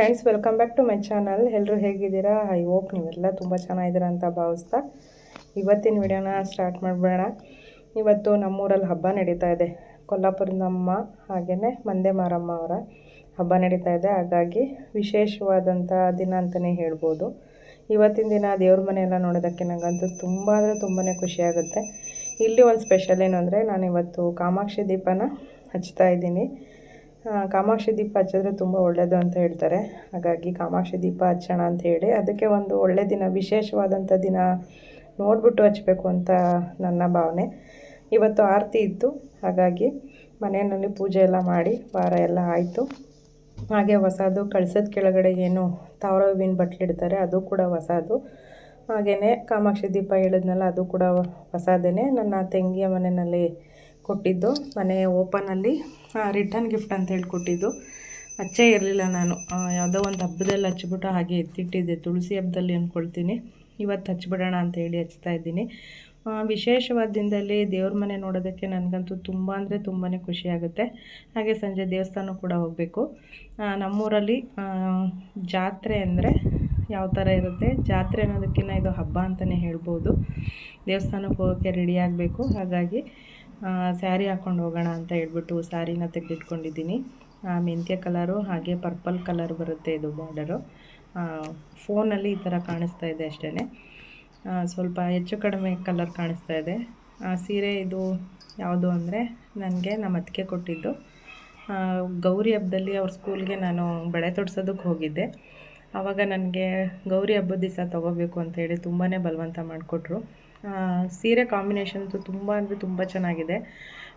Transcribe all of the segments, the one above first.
Friends, welcome back to my channel. ಎಲ್ಲರೂ ಹೇಗಿದ್ದೀರಾ? I hope ನೀವೆಲ್ಲ ತುಂಬ ಚೆನ್ನಾಗಿದ್ದೀರಾ ಅಂತ ಭಾವಿಸ್ತಾ ಇವತ್ತಿನ ವಿಡಿಯೋನ ಸ್ಟಾರ್ಟ್ ಮಾಡಿಬಿಡೋಣ. ಇವತ್ತು ನಮ್ಮೂರಲ್ಲಿ ಹಬ್ಬ ನಡೀತಾ ಇದೆ. ಕೊಲ್ಲಾಪುರದ ಅಮ್ಮ ಹಾಗೆಯೇ ಮಂದೆ ಮಾರಮ್ಮ ಅವರ ಹಬ್ಬ ನಡೀತಾ ಇದೆ. ಹಾಗಾಗಿ ವಿಶೇಷವಾದಂಥ ದಿನ ಅಂತಲೇ ಹೇಳ್ಬೋದು. ಇವತ್ತಿನ ದಿನ ದೇವ್ರ ಮನೆಯೆಲ್ಲ ನೋಡೋದಕ್ಕೆ ನನಗಂತೂ ತುಂಬ ಅಂದರೆ ತುಂಬಾ ಖುಷಿಯಾಗುತ್ತೆ. ಇಲ್ಲಿ ಒಂದು ಸ್ಪೆಷಲ್ ಏನು ಅಂದರೆ, ನಾನಿವತ್ತು ಕಾಮಾಕ್ಷಿ ದೀಪನ ಹಚ್ತಾ ಇದ್ದೀನಿ. ಕಾಮಾಕ್ಷಿ ದೀಪ ಹಚ್ಚಿದ್ರೆ ತುಂಬ ಒಳ್ಳೆಯದು ಅಂತ ಹೇಳ್ತಾರೆ. ಹಾಗಾಗಿ ಕಾಮಾಕ್ಷಿ ದೀಪ ಹಚ್ಚೋಣ ಅಂತ ಹೇಳಿ ಅದಕ್ಕೆ ಒಂದು ಒಳ್ಳೆ ದಿನ, ವಿಶೇಷವಾದಂಥ ದಿನ ನೋಡಿಬಿಟ್ಟು ಹಚ್ಚಬೇಕು ಅಂತ ನನ್ನ ಭಾವನೆ. ಇವತ್ತು ಆರತಿ ಇತ್ತು, ಹಾಗಾಗಿ ಮನೆಯಲ್ಲಿ ಪೂಜೆ ಎಲ್ಲ ಮಾಡಿ ವಾರ ಎಲ್ಲ ಆಯಿತು. ಹಾಗೆ ಹೊಸದು ಕಳಸದ ಕೆಳಗಡೆ ಏನು ತಾವರ ಹೂವಿನ ಬಟ್ಲಿಡ್ತಾರೆ, ಅದು ಕೂಡ ಹೊಸದು. ಹಾಗೆಯೇ ಕಾಮಾಕ್ಷಿ ದೀಪ ಹೇಳಿದ್ನಲ್ಲ, ಅದು ಕೂಡ ಹೊಸದೇ. ನನ್ನ ತಂಗಿಯ ಮನೆಯಲ್ಲಿ ಕೊಟ್ಟಿದ್ದು, ಮನೆ ಓಪನಲ್ಲಿ ರಿಟರ್ನ್ ಗಿಫ್ಟ್ ಅಂತ ಹೇಳಿ ಕೊಟ್ಟಿದ್ದು. ಹಚ್ಚೇ ಇರಲಿಲ್ಲ ನಾನು, ಯಾವುದೋ ಒಂದು ಹಬ್ಬದಲ್ಲಿ ಹಚ್ಬಿಟ್ಟು ಹಾಗೆ ಎತ್ತಿಟ್ಟಿದ್ದೆ. ತುಳಸಿ ಹಬ್ಬದಲ್ಲಿ ಅಂದ್ಕೊಳ್ತೀನಿ. ಇವತ್ತು ಹಚ್ಬಿಡೋಣ ಅಂತ ಹೇಳಿ ಹಚ್ತಾ ಇದ್ದೀನಿ. ವಿಶೇಷವಾದ ದಿನದಲ್ಲಿ ದೇವ್ರ ಮನೆ ನೋಡೋದಕ್ಕೆ ನನಗಂತೂ ತುಂಬ ಅಂದರೆ ತುಂಬಾ ಖುಷಿಯಾಗುತ್ತೆ. ಹಾಗೆ ಸಂಜೆ ದೇವಸ್ಥಾನ ಕೂಡ ಹೋಗಬೇಕು. ನಮ್ಮೂರಲ್ಲಿ ಜಾತ್ರೆ ಅಂದರೆ ಯಾವ ಥರ ಇರುತ್ತೆ, ಜಾತ್ರೆ ಅನ್ನೋದಕ್ಕಿಂತ ಇದು ಹಬ್ಬ ಅಂತಲೇ ಹೇಳ್ಬೋದು. ದೇವಸ್ಥಾನಕ್ಕೆ ಹೋಗೋಕ್ಕೆ ರೆಡಿ ಆಗಬೇಕು. ಹಾಗಾಗಿ ಸ್ಯಾರಿ ಹಾಕ್ಕೊಂಡು ಹೋಗೋಣ ಅಂತ ಹೇಳ್ಬಿಟ್ಟು ಸ್ಯಾರಿನ ತೆಗೆದಿಟ್ಕೊಂಡಿದ್ದೀನಿ. ಮೆಂತ್ಯ ಕಲರು ಹಾಗೆ ಪರ್ಪಲ್ ಕಲರ್ ಬರುತ್ತೆ ಇದು ಬಾರ್ಡರು. ಫೋನಲ್ಲಿ ಈ ಥರ ಕಾಣಿಸ್ತಾ ಇದೆ ಅಷ್ಟೇ, ಸ್ವಲ್ಪ ಹೆಚ್ಚು ಕಡಿಮೆ ಕಲರ್ ಕಾಣಿಸ್ತಾ ಇದೆ. ಸೀರೆ ಇದು ಯಾವುದು ಅಂದರೆ, ನನಗೆ ನಮ್ಮ ಅತ್ತಿಗೆ ಕೊಟ್ಟಿದ್ದು. ಗೌರಿ ಹಬ್ಬದಲ್ಲಿ ಅವ್ರ ಸ್ಕೂಲ್ಗೆ ನಾನು ಬಳೆ ತೊಡ್ಸೋದಕ್ಕೆ ಹೋಗಿದ್ದೆ. ಆವಾಗ ನನಗೆ ಗೌರಿ ಹಬ್ಬದ ದಿವಸ ತೊಗೋಬೇಕು ಅಂತೇಳಿ ತುಂಬಾ ಬಲವಂತ ಮಾಡಿಕೊಟ್ರು. ಸೀರೆ ಕಾಂಬಿನೇಷನ್ಸು ತುಂಬ ಅಂದರೆ ತುಂಬ ಚೆನ್ನಾಗಿದೆ.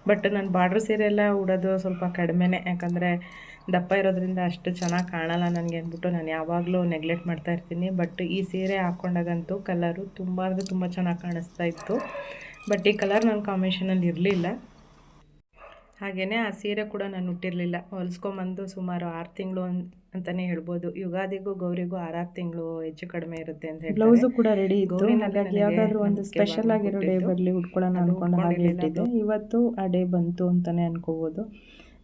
ಬಟ್ ನಾನು ಬಾರ್ಡ್ರ್ ಸೀರೆ ಎಲ್ಲ ಉಡೋದು ಸ್ವಲ್ಪ ಕಡಿಮೆನೇ, ಯಾಕಂದರೆ ದಪ್ಪ ಇರೋದ್ರಿಂದ ಅಷ್ಟು ಚೆನ್ನಾಗಿ ಕಾಣಲ್ಲ ನನಗೆ ಅಂದ್ಬಿಟ್ಟು ನಾನು ಯಾವಾಗಲೂ ನೆಗ್ಲೆಕ್ಟ್ ಮಾಡ್ತಾ ಇರ್ತೀನಿ. ಬಟ್ ಈ ಸೀರೆ ಹಾಕ್ಕೊಂಡಾಗಂತೂ ಕಲರು ತುಂಬ ಅಂದರೆ ತುಂಬ ಚೆನ್ನಾಗಿ ಕಾಣಿಸ್ತಾ ಇತ್ತು. ಬಟ್ ಈ ಕಲರ್ ನನ್ನ ಕಾಂಬಿನೇಷನಲ್ಲಿ ಇರಲಿಲ್ಲ. ಹಾಗೆಯೇ ಆ ಸೀರೆ ಕೂಡ ನಾನು ಉಟ್ಟಿರಲಿಲ್ಲ. ಹೊಲಿಸ್ಕೊಂಬಂದು ಸುಮಾರು 6 ತಿಂಗಳು ಅಂತಲೇ ಹೇಳ್ಬೋದು. ಯುಗಾದಿಗೂ ಗೌರಿಗೂ 6 ತಿಂಗಳು ಹೆಚ್ಚು ಕಡಿಮೆ ಇರುತ್ತೆ ಅಂತ ಹೇಳಿ. ಬ್ಲೌಸು ಕೂಡ ರೆಡಿ ಇತ್ತು. ಹಾಗಾಗಿ ಯಾವುದಾದ್ರೂ ಒಂದು ಸ್ಪೆಷಲ್ ಆಗಿರೋ ಡೇ ಬರಲಿ ಉಟ್ಕೊಳ್ಳೋಣ ಅಂದ್ಕೊಂಡು ಹಾಗೆ ಇಟ್ಟಿದ್ದೆ. ಇವತ್ತು ಆ ಡೇ ಬಂತು ಅಂತಲೇ ಅನ್ಕೋಬೋದು.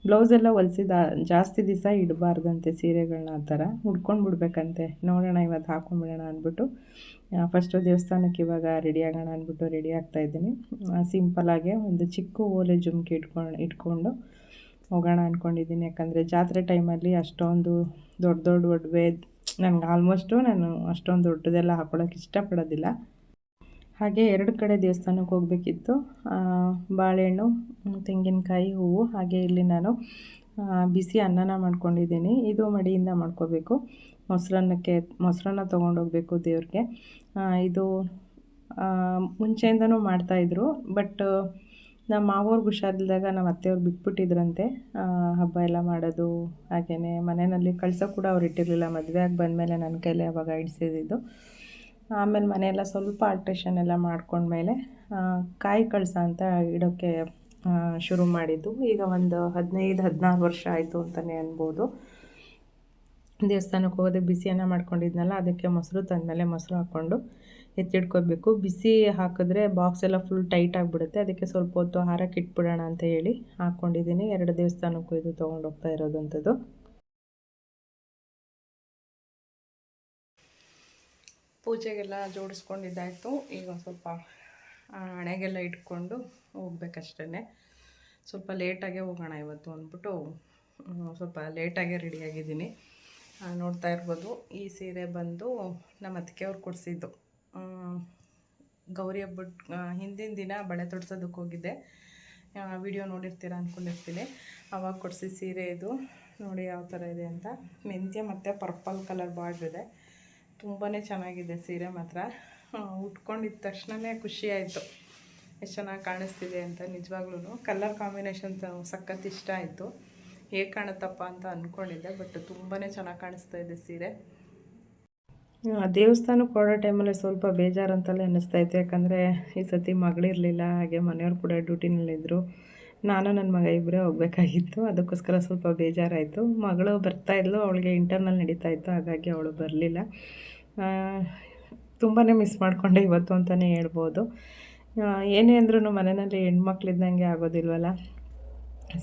ಬ್ಲೌಸೆಲ್ಲ ಹೊಲಿಸಿದ ಜಾಸ್ತಿ ದಿವಸ ಇಡಬಾರ್ದಂತೆ ಸೀರೆಗಳನ್ನ, ಆ ಥರ ಉಟ್ಕೊಂಡು ಬಿಡ್ಬೇಕಂತೆ. ನೋಡೋಣ ಇವತ್ತು ಹಾಕೊಂಡ್ಬಿಡೋಣ ಅಂದ್ಬಿಟ್ಟು ಫಸ್ಟು ದೇವಸ್ಥಾನಕ್ಕೆ ಇವಾಗ ರೆಡಿ ಆಗೋಣ ಅಂದ್ಬಿಟ್ಟು ರೆಡಿ ಆಗ್ತಾಯಿದ್ದೀನಿ. ಸಿಂಪಲಾಗೆ ಒಂದು ಚಿಕ್ಕ ಓಲೆ ಜುಮ್ಕಿ ಇಟ್ಕೊಂಡು ಹೋಗೋಣ ಅಂದ್ಕೊಂಡಿದ್ದೀನಿ. ಯಾಕಂದರೆ ಜಾತ್ರೆ ಟೈಮಲ್ಲಿ ಅಷ್ಟೊಂದು ದೊಡ್ಡ ಒಡವೆ ನನಗೆ ನಾನು ಅಷ್ಟೊಂದು ದೊಡ್ಡದೆಲ್ಲ ಹಾಕ್ಕೊಳ್ಳೋಕೆ ಇಷ್ಟಪಡೋದಿಲ್ಲ. ಹಾಗೆ 2 ಕಡೆ ದೇವಸ್ಥಾನಕ್ಕೆ ಹೋಗಬೇಕಿತ್ತು. ಬಾಳೆಹಣ್ಣು, ತೆಂಗಿನಕಾಯಿ, ಹೂವು, ಹಾಗೆ ಇಲ್ಲಿ ನಾನು ಬಿಸಿ ಅನ್ನನ ಮಾಡ್ಕೊಂಡಿದ್ದೀನಿ. ಇದು ಮಡಿಯಿಂದ ಮಾಡ್ಕೋಬೇಕು. ಮೊಸರನ್ನ ತೊಗೊಂಡೋಗ್ಬೇಕು ದೇವ್ರಿಗೆ. ಇದು ಮುಂಚೆಯಿಂದನೂ ಮಾಡ್ತಾಯಿದ್ರು. ಬಟ್ ನಮ್ಮ ಮಾವವ್ರಿಗೆ ಹುಷಾರಿಲ್ದಾಗ ನಮ್ಮ ಅತ್ತೆಯವ್ರು ಬಿಟ್ಬಿಟ್ಟಿದ್ರಂತೆ ಹಬ್ಬ ಎಲ್ಲ ಮಾಡೋದು. ಹಾಗೆಯೇ ಮನೆಯಲ್ಲಿ ಕಳ್ಸೋ ಕೂಡ ಅವ್ರು ಇಟ್ಟಿರಲಿಲ್ಲ. ಮದುವೆ ಆಗಿ ಬಂದಮೇಲೆ ನನ್ನ ಕೈಲೇ ಅವಾಗ ಇಡಿಸಿದ್ದು. ಆಮೇಲೆ ಮನೆಯೆಲ್ಲ ಸ್ವಲ್ಪ ಆಲ್ಟ್ರೇಷನ್ ಎಲ್ಲ ಮಾಡ್ಕೊಂಡ್ಮೇಲೆ ಕಾಯಿ ಕಳಸ ಅಂತ ಇಡೋಕ್ಕೆ ಶುರು ಮಾಡಿದ್ದು. ಈಗ ಒಂದು 15-16 ವರ್ಷ ಆಯಿತು ಅಂತಲೇ ಅನ್ಬೋದು. ದೇವಸ್ಥಾನಕ್ಕೆ ಹೋಗೋದಕ್ಕೆ ಬಿಸಿ ಅನ್ನ ಮಾಡ್ಕೊಂಡಿದ್ನಲ್ಲ, ಅದಕ್ಕೆ ಮೊಸರು ತಂದಮೇಲೆ ಮೊಸರು ಹಾಕ್ಕೊಂಡು ಎತ್ತಿಡ್ಕೋಬೇಕು. ಬಿಸಿ ಹಾಕಿದ್ರೆ ಬಾಕ್ಸ್ ಎಲ್ಲ ಫುಲ್ ಟೈಟ್ ಆಗಿಬಿಡುತ್ತೆ. ಅದಕ್ಕೆ ಸ್ವಲ್ಪ ಹೊತ್ತು ಹಾರಕ್ಕೆ ಇಟ್ಬಿಡೋಣ ಅಂತ ಹೇಳಿ ಹಾಕ್ಕೊಂಡಿದ್ದೀನಿ. 2 ದೇವಸ್ಥಾನಕ್ಕೂ ಇದು ತೊಗೊಂಡೋಗ್ತಾ ಇರೋದಂಥದ್ದು. ಪೂಜೆಗೆಲ್ಲ ಜೋಡಿಸ್ಕೊಂಡಿದ್ದಾಯಿತು. ಈಗ ಸ್ವಲ್ಪ ಹಣೆಗೆಲ್ಲ ಇಟ್ಕೊಂಡು ಹೋಗ್ಬೇಕಷ್ಟೇ. ಸ್ವಲ್ಪ ಲೇಟಾಗೇ ಹೋಗೋಣ ಇವತ್ತು ಅಂದ್ಬಿಟ್ಟು ಸ್ವಲ್ಪ ಲೇಟಾಗೇ ರೆಡಿಯಾಗಿದ್ದೀನಿ. ನೋಡ್ತಾ ಇರ್ಬೋದು, ಈ ಸೀರೆ ಬಂದು ನಮ್ಮ ಅತ್ತಿಗೆಯವ್ರು ಕೊಡಿಸಿದ್ದು. ಗೌರಿ ಹಬ್ಬದ ಹಿಂದಿನ ದಿನ ಬಳೆ ತೊಡ್ಸೋದಕ್ಕೆ ಹೋಗಿದ್ದೆ. ವಿಡಿಯೋ ನೋಡಿರ್ತೀರ ಅಂದ್ಕೊಂಡಿರ್ತೀನಿ. ಆವಾಗ ಕೊಡಿಸಿದ ಸೀರೆ ಇದು. ನೋಡಿ ಯಾವ ಥರ ಇದೆ ಅಂತ. ಮೆಂತ್ಯ ಮತ್ತು ಪರ್ಪಲ್ ಕಲರ್ ಬಾರ್ಡ್ರ್ ಇದೆ. ತುಂಬಾ ಚೆನ್ನಾಗಿದೆ ಸೀರೆ ಮಾತ್ರ. ಉಟ್ಕೊಂಡಿದ್ದ ತಕ್ಷಣವೇ ಖುಷಿ ಆಯಿತು, ಎಷ್ಟು ಚೆನ್ನಾಗಿ ಕಾಣಿಸ್ತಿದೆ ಅಂತ. ನಿಜವಾಗ್ಲೂ ಕಲರ್ ಕಾಂಬಿನೇಷನ್ ಸಖತ್ ಇಷ್ಟ ಆಯಿತು. ಹೇಗೆ ಕಾಣುತ್ತಪ್ಪ ಅಂತ ಅಂದ್ಕೊಂಡಿದ್ದೆ, ಬಟ್ ತುಂಬಾ ಚೆನ್ನಾಗಿ ಕಾಣಿಸ್ತಾ ಇದೆ ಸೀರೆ. ದೇವಸ್ಥಾನಕ್ಕೆ ಹೊರಡೋ ಟೈಮಲ್ಲಿ ಸ್ವಲ್ಪ ಬೇಜಾರಂತಲೇ ಅನ್ನಿಸ್ತಾಯಿತ್ತು. ಯಾಕಂದರೆ ಈ ಸತಿ ಮಗಳಿರಲಿಲ್ಲ, ಹಾಗೆ ಮನೆಯವ್ರು ಕೂಡ ಡ್ಯೂಟಿನಲ್ಲಿದ್ದರು. ನಾನು ನನ್ನ ಮಗ ಇಬ್ಬರೇ ಹೋಗಬೇಕಾಗಿತ್ತು. ಅದಕ್ಕೋಸ್ಕರ ಸ್ವಲ್ಪ ಬೇಜಾರಾಯಿತು. ಮಗಳು ಬರ್ತಾಯಿದ್ಲು, ಅವಳಿಗೆ ಇಂಟರ್ನಲ್ ನಡೀತಾಯಿತ್ತು, ಹಾಗಾಗಿ ಅವಳು ಬರಲಿಲ್ಲ. ತುಂಬಾ ಮಿಸ್ ಮಾಡಿಕೊಂಡೆ ಇವತ್ತು ಅಂತಲೇ ಹೇಳ್ಬೋದು. ಏನೇ ಅಂದ್ರೂ ಮನೆಯಲ್ಲಿ ಹೆಣ್ಮಕ್ಳಿದ್ದಂಗೆ ಆಗೋದಿಲ್ವಲ್ಲ.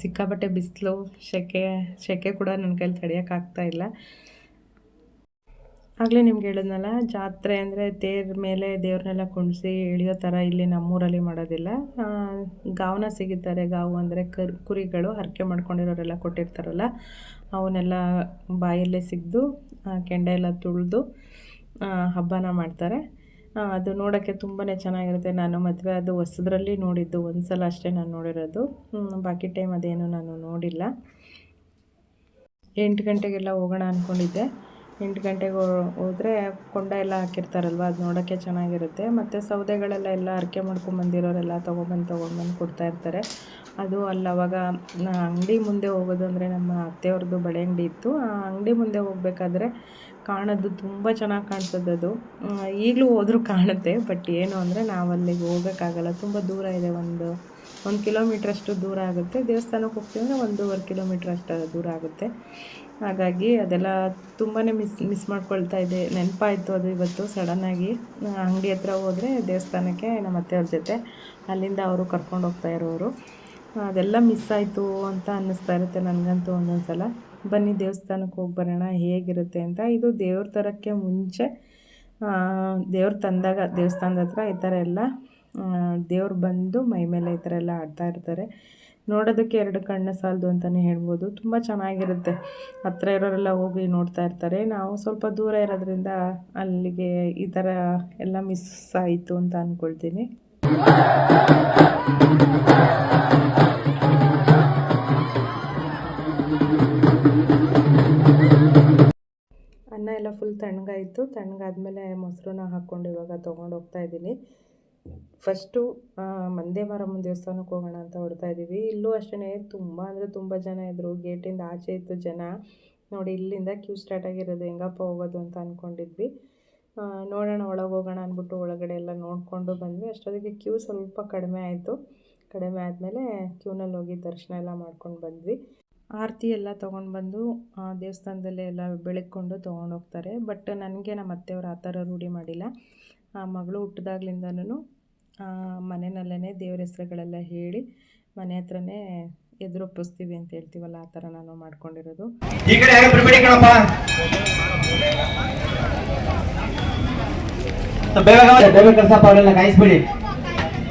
ಸಿಕ್ಕಾಪಟ್ಟೆ ಬಿಸಿಲು, ಸೆಕೆ ಕೂಡ ನನ್ನ ಕೈಲಿ ತಡೆಯೋಕ್ಕಾಗ್ತಾಯಿಲ್ಲ. ಆಗಲೇ ನಿಮ್ಗೆ ಹೇಳಿದ್ನಲ್ಲ, ಜಾತ್ರೆ ಅಂದರೆ ತೇರ ಮೇಲೆ ದೇವ್ರನ್ನೆಲ್ಲ ಕುಣಿಸಿ ಇಳಿಯೋ ಥರ ಇಲ್ಲಿ ನಮ್ಮೂರಲ್ಲಿ ಮಾಡೋದಿಲ್ಲ. ಗಾವನ್ನ ಸಿಗುತ್ತಾರೆ. ಗಾವು ಅಂದರೆ ಕುರಿಗಳು ಹರಕೆ ಮಾಡ್ಕೊಂಡಿರೋರೆಲ್ಲ ಕೊಟ್ಟಿರ್ತಾರಲ್ಲ, ಅವನ್ನೆಲ್ಲ ಬಾಯಲ್ಲೇ ಸಿಗ್ದು ಕೆಂಡ ಎಲ್ಲ ತುಳಿದು ಹಬ್ಬನ ಮಾಡ್ತಾರೆ. ಅದು ನೋಡೋಕ್ಕೆ ತುಂಬಾ ಚೆನ್ನಾಗಿರುತ್ತೆ. ನಾನು ಮದುವೆ ಅದು ಹೊಸದ್ರಲ್ಲಿ ನೋಡಿದ್ದು, ಒಂದು ಸಲ ಅಷ್ಟೇ ನಾನು ನೋಡಿರೋದು. ಬಾಕಿ ಟೈಮ್ ಅದೇನು ನಾನು ನೋಡಿಲ್ಲ. 8 ಗಂಟೆಗೆಲ್ಲ ಹೋಗೋಣ ಅಂದ್ಕೊಂಡಿದ್ದೆ. 8 ಗಂಟೆಗೆ ಹೋದರೆ ಕೊಂಡ ಎಲ್ಲ ಹಾಕಿರ್ತಾರಲ್ವ, ಅದು ನೋಡೋಕ್ಕೆ ಚೆನ್ನಾಗಿರುತ್ತೆ. ಮತ್ತು ಸೌದೆಗಳೆಲ್ಲ ಹರಕೆ ಮಾಡ್ಕೊಂಬಂದಿರೋರೆಲ್ಲ ತೊಗೊಂಬಂದು ಕೊಡ್ತಾಯಿರ್ತಾರೆ. ಅದು ಅವಾಗ ಅಂಗಡಿ ಮುಂದೆ ಹೋಗೋದು ಅಂದರೆ ನಮ್ಮ ಅತ್ತೆಯವ್ರದ್ದು ಬಳೆ ಅಂಗಡಿ ಇತ್ತು. ಆ ಅಂಗಡಿ ಮುಂದೆ ಹೋಗಬೇಕಾದ್ರೆ ಕಾಣೋದು ತುಂಬ ಚೆನ್ನಾಗಿ ಕಾಣಿಸೋದು. ಅದು ಈಗಲೂ ಹೋದ್ರೂ ಕಾಣುತ್ತೆ. ಬಟ್ ಏನು ಅಂದರೆ ನಾವು ಅಲ್ಲಿಗೆ ಹೋಗೋಕ್ಕಾಗಲ್ಲ, ತುಂಬ ದೂರ ಇದೆ. ಒಂದು ಕಿಲೋಮೀಟ್ರಷ್ಟು ದೂರ ಆಗುತ್ತೆ. ದೇವಸ್ಥಾನಕ್ಕೆ ಹೋಗ್ತೀವಿ ಅಂದರೆ 1.5 ಕಿಲೋಮೀಟ್ರ್ ಅಷ್ಟು ದೂರ ಆಗುತ್ತೆ. ಹಾಗಾಗಿ ಅದೆಲ್ಲ ತುಂಬಾ ಮಿಸ್ ಮಾಡ್ಕೊಳ್ತಾ ಇದ್ದೆ. ನೆನಪಾಯಿತು ಅದು ಇವತ್ತು ಸಡನ್ನಾಗಿ. ಅಂಗಡಿ ಹತ್ರ ಹೋದರೆ ದೇವಸ್ಥಾನಕ್ಕೆ ನಮ್ಮ ಅತ್ತೆಯವ್ರ ಜೊತೆ, ಅಲ್ಲಿಂದ ಅವರು ಕರ್ಕೊಂಡು ಹೋಗ್ತಾ ಇರೋರು. ಅದೆಲ್ಲ ಮಿಸ್ ಆಯಿತು ಅಂತ ಅನ್ನಿಸ್ತಾ ಇರುತ್ತೆ ನನಗಂತೂ ಒಂದೊಂದು ಸಲ. ಬನ್ನಿ ದೇವಸ್ಥಾನಕ್ಕೆ ಹೋಗಿ ಬರೋಣ ಹೇಗಿರುತ್ತೆ ಅಂತ. ಇದು ದೇವ್ರ ತರಕ್ಕೆ ಮುಂಚೆ ದೇವ್ರು ತಂದಾಗ ದೇವಸ್ಥಾನದ ಹತ್ರ ಈ ಥರ ಎಲ್ಲ ದೇವ್ರು ಬಂದು ಮೈ ಮೇಲೆ ಈ ಥರ ಎಲ್ಲ ಆಡ್ತಾ ಇರ್ತಾರೆ. ನೋಡೋದಕ್ಕೆ 2 ಕಣ್ಣು ಸಾಲದು ಅಂತಲೇ ಹೇಳ್ಬೋದು. ತುಂಬ ಚೆನ್ನಾಗಿರುತ್ತೆ. ಹತ್ರ ಇರೋರೆಲ್ಲ ಹೋಗಿ ನೋಡ್ತಾ ಇರ್ತಾರೆ. ನಾವು ಸ್ವಲ್ಪ ದೂರ ಇರೋದ್ರಿಂದ ಅಲ್ಲಿಗೆ ಈ ಥರ ಎಲ್ಲ ಮಿಸ್ ಆಯಿತು ಅಂತ ಅಂದ್ಕೊಳ್ತೀನಿ. ಅನ್ನ ಎಲ್ಲ ಫುಲ್ ತಣ್ಣಗಾಯಿತು. ತಣ್ಣಗಾದ್ಮೇಲೆ ಮೊಸರನ್ನ ಹಾಕ್ಕೊಂಡು ಇವಾಗ ತೊಗೊಂಡು ಹೋಗ್ತಾಯಿದ್ದೀನಿ. ಫಸ್ಟು ಮಂದೇ ಮಾರಮ್ಮನ ದೇವಸ್ಥಾನಕ್ಕೆ ಹೋಗೋಣ ಅಂತ ಹೊರಡ್ತಾಯಿದ್ದೀವಿ. ಇಲ್ಲೂ ಅಷ್ಟೇ ತುಂಬ ಅಂದರೆ ತುಂಬ ಜನ ಇದ್ದರು. ಗೇಟಿಂದ ಆಚೆ ಇತ್ತು ಜನ. ನೋಡಿ, ಇಲ್ಲಿಂದ ಕ್ಯೂ ಸ್ಟಾರ್ಟ್ ಆಗಿರೋದು. ಹೆಂಗಪ್ಪ ಹೋಗೋದು ಅಂತ ಅಂದ್ಕೊಂಡಿದ್ವಿ. ನೋಡೋಣ, ಒಳಗೆ ಹೋಗೋಣ ಅಂದ್ಬಿಟ್ಟು ಒಳಗಡೆ ಎಲ್ಲ ನೋಡಿಕೊಂಡು ಬಂದ್ವಿ. ಅಷ್ಟೊತ್ತಿಗೆ ಕ್ಯೂ ಸ್ವಲ್ಪ ಕಡಿಮೆ ಆಯಿತು. ಕಡಿಮೆ ಆದಮೇಲೆ ಕ್ಯೂನಲ್ಲಿ ಹೋಗಿ ದರ್ಶನ ಎಲ್ಲ ಮಾಡ್ಕೊಂಡು ಬಂದ್ವಿ. ಆರತಿ ಎಲ್ಲ ತೊಗೊಂಡು ಬಂದು ದೇವಸ್ಥಾನದಲ್ಲೇ ಎಲ್ಲ ಬೆಳಗ್ಕೊಂಡು ತೊಗೊಂಡೋಗ್ತಾರೆ. ಬಟ್ ನನಗೆ ನಮ್ಮ ಅತ್ತೆಯವರು ಆ ಥರ ರೂಢಿ ಮಾಡಿಲ್ಲ. ಮಗಳು ಹುಟ್ಟಿದಾಗ್ಲಿಂದನೂ ಮನೆಯಲ್ಲೇ ದೇವ್ರ ಹೆಸರುಗಳೆಲ್ಲ ಹೇಳಿ ಮನೆ ಹತ್ರನೇ ಎದುರೊಪ್ಪಿಸ್ತೀವಿ ಅಂತ ಹೇಳ್ತೀವಲ್ಲ, ಆ ಥರ ನಾನು ಮಾಡ್ಕೊಂಡಿರೋದು. ಕಾಯಿಸ್ಬಿಡಿ,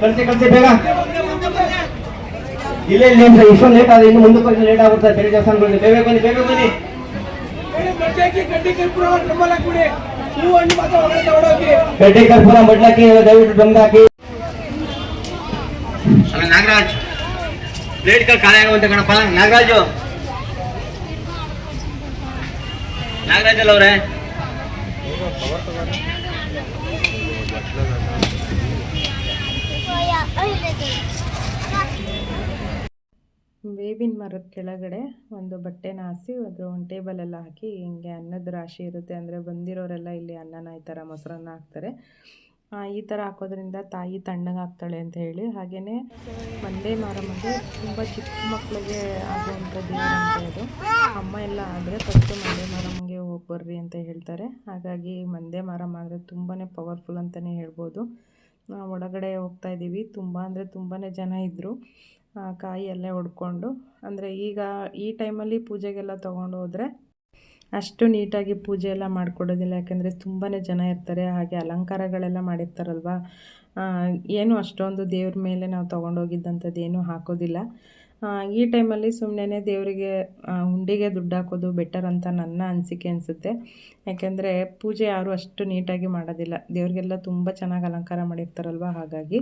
ಕಳಿಸಿ ಬೇಗ. ಇಲ್ಲ ಇಷ್ಟೊಂದು ಲೇಟ್ ಆದ್ರೆ ಇನ್ನು ಮುಂದಕ್ಕೆ ಲೇಟ್ ಆಗುತ್ತೆ. ಬೇರೆ ದೇವಸ್ಥಾನಗಳಿಗೆ ಬೇಗ ಬನ್ನಿ. ಗಡ್ಡೆ ಕರ್ಪೂರ ಮಡ್ಲಾಕಿ ದಯವಿಟ್ಟು ಬಂದಾಕಿ. ಅಲ್ಲ ನಾಗರಾಜ್, ಪ್ಲೇಟ್ಗಳು ಖಾಲಿ ಆಗುವಂತೆ ಕಣಪ್ಪ. ನಾಗರಾಜ್ ಅಲ್ಲ ಅವ್ರೆ. ಬೇವಿನ ಮರದ ಕೆಳಗಡೆ ಒಂದು ಬಟ್ಟೆನ ಹಾಸಿ ಅದ್ರ ಒಂದು ಟೇಬಲೆಲ್ಲ ಹಾಕಿ ಹಿಂಗೆ ಅನ್ನದ ರಾಶಿ ಇರುತ್ತೆ. ಅಂದರೆ ಬಂದಿರೋರೆಲ್ಲ ಇಲ್ಲಿ ಅನ್ನನ ಈ ಥರ ಮೊಸರನ್ನ ಹಾಕ್ತಾರೆ. ಈ ಥರ ಹಾಕೋದ್ರಿಂದ ತಾಯಿ ತಣ್ಣಗಾಗ್ತಾಳೆ ಅಂತ ಹೇಳಿ. ಹಾಗೆಯೇ ಮಂದೇ ಮಾರಮ್ಮಗೆ ತುಂಬ ಚಿಕ್ಕ ಮಕ್ಕಳಿಗೆ ಆಗುವಂಥ ದೇವರು ಅಂತ ಇದು. ಅಮ್ಮ ಎಲ್ಲ ಆದರೆ ಫಸ್ಟು ಮಂದೇ ಮಾರಮ್ಮಗೆ ಹೋಗಿ ಬರ್ರಿ ಅಂತ ಹೇಳ್ತಾರೆ. ಹಾಗಾಗಿ ಮಂದೇ ಮಾರಮ್ಮ ಅಂದರೆ ತುಂಬಾ ಪವರ್ಫುಲ್ ಅಂತಲೇ ಹೇಳ್ಬೋದು. ಒಳಗಡೆ ಹೋಗ್ತಾಯಿದ್ದೀವಿ. ತುಂಬ ಅಂದರೆ ತುಂಬಾ ಜನ ಇದ್ದರು. ಕಾಯಿ ಎಲ್ಲ ಹೊಡ್ಕೊಂಡು, ಅಂದರೆ ಈಗ ಈ ಟೈಮಲ್ಲಿ ಪೂಜೆಗೆಲ್ಲ ತೊಗೊಂಡು ಹೋದರೆ ಅಷ್ಟು ನೀಟಾಗಿ ಪೂಜೆ ಎಲ್ಲ ಮಾಡಿಕೊಡೋದಿಲ್ಲ. ಯಾಕೆಂದರೆ ತುಂಬಾ ಜನ ಇರ್ತಾರೆ. ಹಾಗೆ ಅಲಂಕಾರಗಳೆಲ್ಲ ಮಾಡಿರ್ತಾರಲ್ವ, ಏನು ಅಷ್ಟೊಂದು ದೇವ್ರ ಮೇಲೆ ನಾವು ತೊಗೊಂಡೋಗಿದ್ದಂಥದ್ದು ಏನೂ ಹಾಕೋದಿಲ್ಲ. ಈ ಟೈಮಲ್ಲಿ ಸುಮ್ಮನೆ ದೇವರಿಗೆ ಹುಂಡಿಗೆ ದುಡ್ಡು ಹಾಕೋದು ಬೆಟರ್ ಅಂತ ನನ್ನ ಅನಿಸಿಕೆ ಅನಿಸುತ್ತೆ. ಯಾಕೆಂದರೆ ಪೂಜೆ ಯಾರೂ ಅಷ್ಟು ನೀಟಾಗಿ ಮಾಡೋದಿಲ್ಲ. ದೇವ್ರಿಗೆಲ್ಲ ತುಂಬ ಚೆನ್ನಾಗಿ ಅಲಂಕಾರ ಮಾಡಿರ್ತಾರಲ್ವ, ಹಾಗಾಗಿ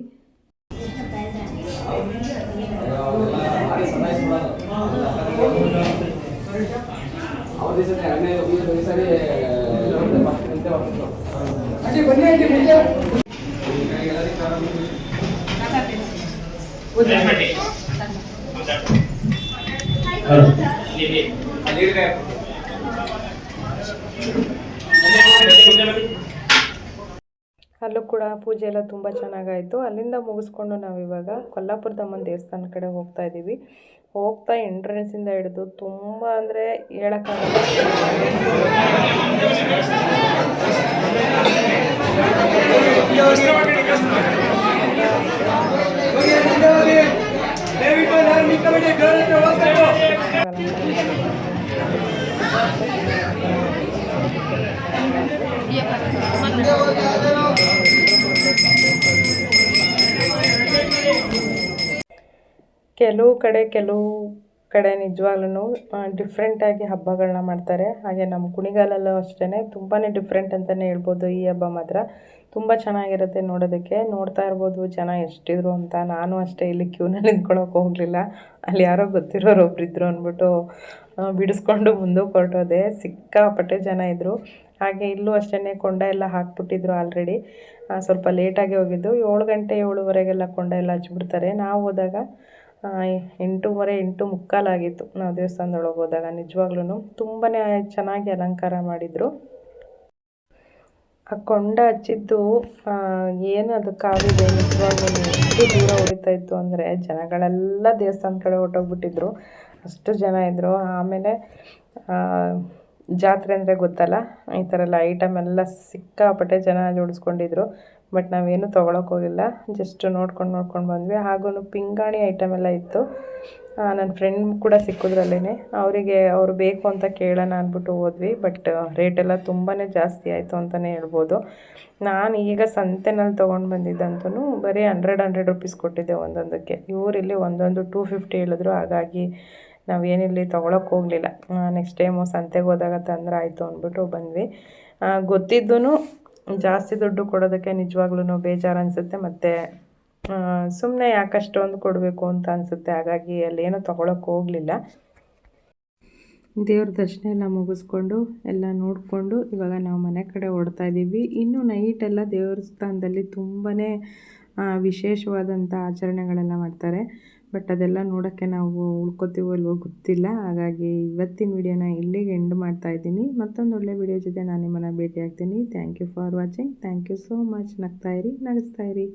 ಅಲ್ಲೂ ಕೂಡ ಪೂಜೆ ಎಲ್ಲ ತುಂಬ ಚೆನ್ನಾಗಾಯಿತು. ಅಲ್ಲಿಂದ ಮುಗಿಸ್ಕೊಂಡು ನಾವಿವಾಗ ಕೊಲ್ಲಾಪುರದ ಅಮ್ಮನ ದೇವಸ್ಥಾನ ಕಡೆ ಹೋಗ್ತಾ ಇದ್ದೀವಿ. ಹೋಗ್ತಾ ಎಂಟ್ರೆನ್ಸಿಂದ ಹಿಡಿದು ತುಂಬ ಅಂದರೆ ಹೇಳೋಕ್ಕಾಗಲ್ಲ. ಕೆಲವು ಕಡೆ ನಿಜವಾಗ್ಲೂ ಡಿಫ್ರೆಂಟಾಗಿ ಹಬ್ಬಗಳನ್ನ ಮಾಡ್ತಾರೆ. ಹಾಗೆ ನಮ್ಮ ಕುಣಿಗಲ್ಲಲ್ಲೂ ಅಷ್ಟೇ ತುಂಬಾ ಡಿಫ್ರೆಂಟ್ ಅಂತಲೇ ಹೇಳ್ಬೋದು. ಈ ಹಬ್ಬ ಮಾತ್ರ ತುಂಬ ಚೆನ್ನಾಗಿರುತ್ತೆ ನೋಡೋದಕ್ಕೆ. ನೋಡ್ತಾ ಇರ್ಬೋದು ಜನ ಎಷ್ಟಿದ್ರು ಅಂತ. ನಾನು ಅಷ್ಟೇ ಇಲ್ಲಿ ಕ್ಯೂನಲ್ಲಿ ನಿಂತ್ಕೊಳ್ಳೋಕೆ ಹೋಗಲಿಲ್ಲ. ಅಲ್ಲಿ ಯಾರೋ ಗೊತ್ತಿರೋರು ಒಬ್ಬರಿದ್ರು ಅಂದ್ಬಿಟ್ಟು ಬಿಡಿಸ್ಕೊಂಡು ಮುಂದಕ್ಕೆ ಹೊರಟೋದೆ. ಸಿಕ್ಕಾಪಟ್ಟೆ ಜನ ಇದ್ದರು. ಹಾಗೆ ಇಲ್ಲೂ ಅಷ್ಟೇ ಕೊಂಡ ಎಲ್ಲ ಹಾಕ್ಬಿಟ್ಟಿದ್ರು ಆಲ್ರೆಡಿ. ಸ್ವಲ್ಪ ಲೇಟಾಗಿ ಹೋಗಿದ್ದು. 7 ಗಂಟೆ 7:15ಗೆಲ್ಲ ಕೊಂಡ ಎಲ್ಲ ಹಚ್ಬಿಡ್ತಾರೆ. ನಾವು ಹೋದಾಗ 8:30 8:45 ಆಗಿತ್ತು ನಾವು ದೇವಸ್ಥಾನದೊಳಗೆ ಹೋದಾಗ. ನಿಜವಾಗ್ಲೂ ತುಂಬಾ ಚೆನ್ನಾಗಿ ಅಲಂಕಾರ ಮಾಡಿದರು. ಆ ಕೊಂಡ ಹಚ್ಚಿದ್ದು ಏನು ಅದು ಕಾವಿದೆ ನಿಜವಾಗ್ಲೂ ಎಷ್ಟು ದೂರ ಹೊಡಿತಾ ಇತ್ತು ಅಂದರೆ ಜನಗಳೆಲ್ಲ ದೇವಸ್ಥಾನ ಕಡೆ ಹೊರಟೋಗ್ಬಿಟ್ಟಿದ್ರು. ಅಷ್ಟು ಜನ ಇದ್ದರು. ಆಮೇಲೆ ಜಾತ್ರೆ ಅಂದರೆ ಗೊತ್ತಲ್ಲ, ಈ ಥರ ಎಲ್ಲ ಐಟಮ್ ಎಲ್ಲ ಸಿಕ್ಕಾಪಟ್ಟೆ ಜನ ಜೋಡಿಸ್ಕೊಂಡಿದ್ರು. ಬಟ್ ನಾವೇನು ತೊಗೊಳಕ್ಕೆ ಹೋಗಿಲ್ಲ, ಜಸ್ಟ್ ನೋಡ್ಕೊಂಡು ಬಂದ್ವಿ. ಹಾಗೂ ಪಿಂಗಾಣಿ ಐಟಮ್ ಎಲ್ಲ ಇತ್ತು. ನನ್ನ ಫ್ರೆಂಡ್ ಕೂಡ ಸಿಕ್ಕಿದ್ರಲ್ಲೇ. ಅವ್ರು ಬೇಕು ಅಂತ ಕೇಳೋಣ ಅಂದ್ಬಿಟ್ಟು ಹೋದ್ವಿ. ಬಟ್ ರೇಟೆಲ್ಲ ತುಂಬಾ ಜಾಸ್ತಿ ಆಯಿತು ಅಂತಲೇ ಹೇಳ್ಬೋದು. ನಾನು ಈಗ ಸಂತೆನಲ್ಲಿ ತೊಗೊಂಡು ಬಂದಿದ್ದಂತೂ ಬರೀ 100 ರೂಪೀಸ್ ಕೊಟ್ಟಿದ್ದೆ ಒಂದೊಂದಕ್ಕೆ. ಇವರಿಲ್ಲಿ ಒಂದೊಂದು 250 ಹೇಳಿದ್ರು. ಹಾಗಾಗಿ ನಾವೇನಿಲ್ಲಿ ತೊಗೊಳಕ್ಕೆ ಹೋಗಲಿಲ್ಲ. ನೆಕ್ಸ್ಟ್ ಟೈಮು ಸಂತೆಗೆ ಹೋದಾಗ ತಂದ್ರೆ ಆಯಿತು ಅಂದ್ಬಿಟ್ಟು ಬಂದ್ವಿ. ಗೊತ್ತಿದ್ದೂ ಜಾಸ್ತಿ ದುಡ್ಡು ಕೊಡೋದಕ್ಕೆ ನಿಜವಾಗ್ಲೂ ಬೇಜಾರು ಅನಿಸುತ್ತೆ. ಮತ್ತು ಸುಮ್ಮನೆ ಯಾಕಷ್ಟೊಂದು ಕೊಡಬೇಕು ಅಂತ ಅನಿಸುತ್ತೆ. ಹಾಗಾಗಿ ಅಲ್ಲೇನೂ ತೊಗೊಳಕ್ಕೆ ಹೋಗಲಿಲ್ಲ. ದೇವ್ರ ದರ್ಶನ ಎಲ್ಲ ಮುಗಿಸ್ಕೊಂಡು ಎಲ್ಲ ನೋಡಿಕೊಂಡು ಇವಾಗ ನಾವು ಮನೆ ಕಡೆ ಹೊರಡ್ತಾ ಇದ್ದೀವಿ. ಇನ್ನು ನೈಟೆಲ್ಲ ದೇವಸ್ಥಾನದಲ್ಲಿ ತುಂಬಾ ವಿಶೇಷವಾದಂಥ ಆಚರಣೆಗಳೆಲ್ಲ ಮಾಡ್ತಾರೆ. ಬಟ್ ಅದೆಲ್ಲ ನೋಡೋಕ್ಕೆ ನಾವು ಉಳ್ಕೋತೀವೋ ಇಲ್ವೋ ಗೊತ್ತಿಲ್ಲ. ಹಾಗಾಗಿ ಇವತ್ತಿನ ವಿಡಿಯೋನ ಇಲ್ಲಿಗೆ ಎಂಡ್ ಮಾಡ್ತಾ ಇದ್ದೀನಿ. ಮತ್ತೊಂದು ಒಳ್ಳೆ ವಿಡಿಯೋ ಜೊತೆ ನಾನು ನಿಮ್ಮನ್ನು ಭೇಟಿ ಆಗ್ತೀನಿ. Thank you for watching. Thank you so much. ನಗ್ತಾಯಿರಿ, ನಗಿಸ್ತಾಯಿರಿ.